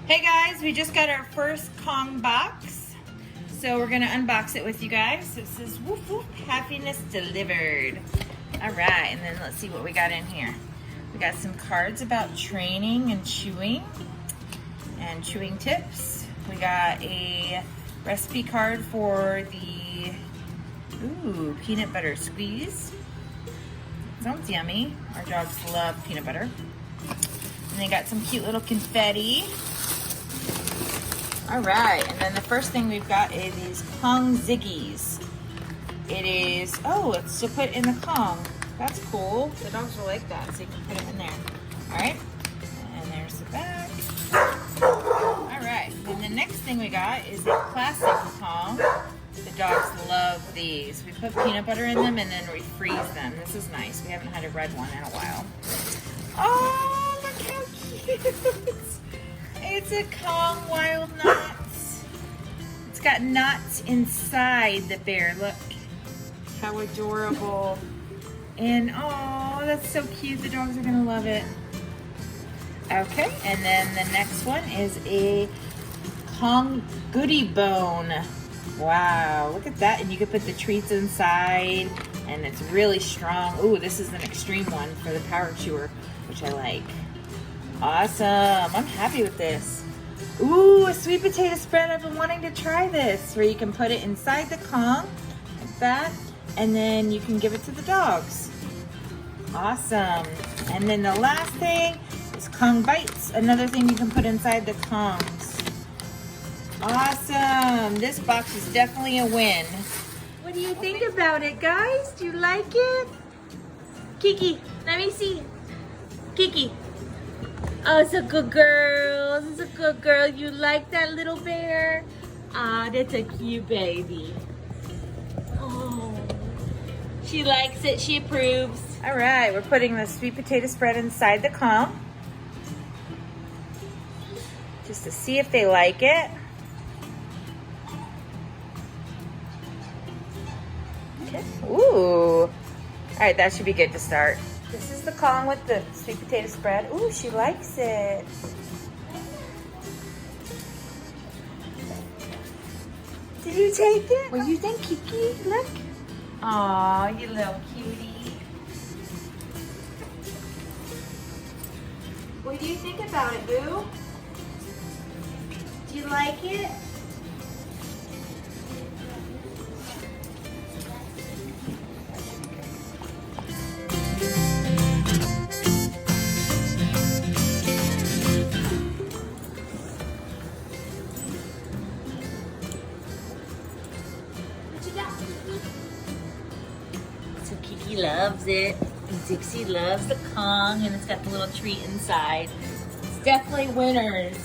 Hey guys, we just got our first Kong box. So we're gonna unbox it with you guys. It says woof woof, happiness delivered. All right, and then let's see what we got in here. We got some cards about training and chewing tips. We got a recipe card for the peanut butter squeeze. Sounds yummy. Our dogs love peanut butter. And they got some cute little confetti. All right, and then the first thing we've got is these Kong Ziggies. It is, it's to put in the Kong. That's cool. The dogs will like that, so you can put them in there. All right, and there's the back. All right, and the next thing we got is a classic Kong. The dogs love these. We put peanut butter in them and then we freeze them. This is nice. We haven't had a red one in a while. Oh, look how cute. It's a Kong Wild Knots. It's got knots inside the bear. Look how adorable. And oh, that's so cute. The dogs are gonna love it. Okay, and then the next one is a Kong Goody Bone. Wow, look at that. And you can put the treats inside and it's really strong. Ooh, this is an extreme one for the power chewer, which I like. Awesome, I'm happy with this. Ooh, a sweet potato spread. I've been wanting to try this, where you can put it inside the Kong, like that, and then you can give it to the dogs. Awesome. And then the last thing is Kong Bites, another thing you can put inside the Kongs. Awesome, this box is definitely a win. What do you think about it, guys? Do you like it? Kiki, let me see. Kiki. Oh, it's a good girl. It's a good girl. You like that little bear? Ah, that's a cute baby. Oh, she likes it. She approves. All right, we're putting the sweet potato spread inside the Kong, just to see if they like it. Okay. Ooh. All right, that should be good to start. This is the Kong with the sweet potato spread. Ooh, she likes it. Did you take it? What do you think, Kiki? Look. Aw, you little cutie. What do you think about it, Boo? Do you like it? So Kiki loves it, and Dixie loves the Kong, and it's got the little treat inside. It's definitely winners.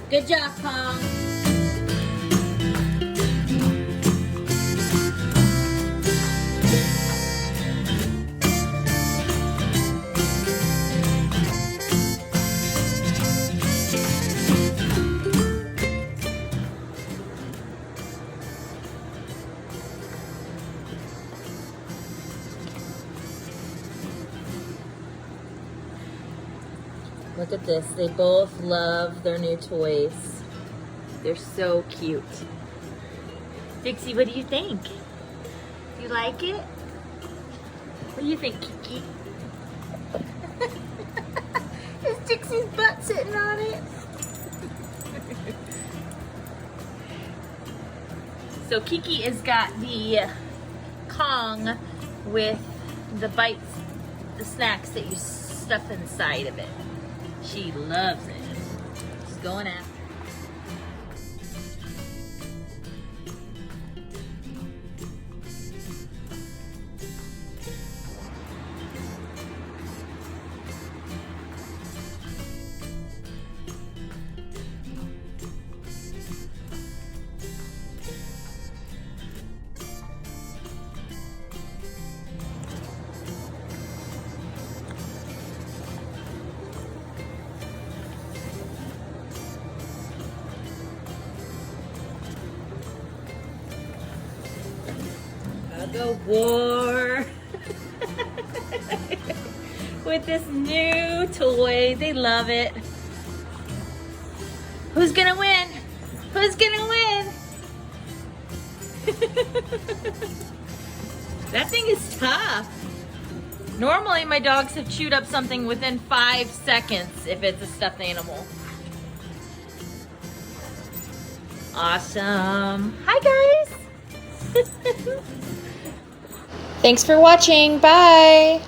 Good job, Kong. Look at this. They both love their new toys. They're so cute. Dixie, what do you think? Do you like it? What do you think, Kiki? Is Dixie's butt sitting on it? So Kiki has got the Kong with the bites, the snacks that you stuff inside of it. She loves it. She's going after it. Go war with this new toy. They love it. Who's gonna win? Who's gonna win? That thing is tough. Normally my dogs have chewed up something within 5 seconds if it's a stuffed animal. Awesome. Hi guys. Thanks for watching. Bye.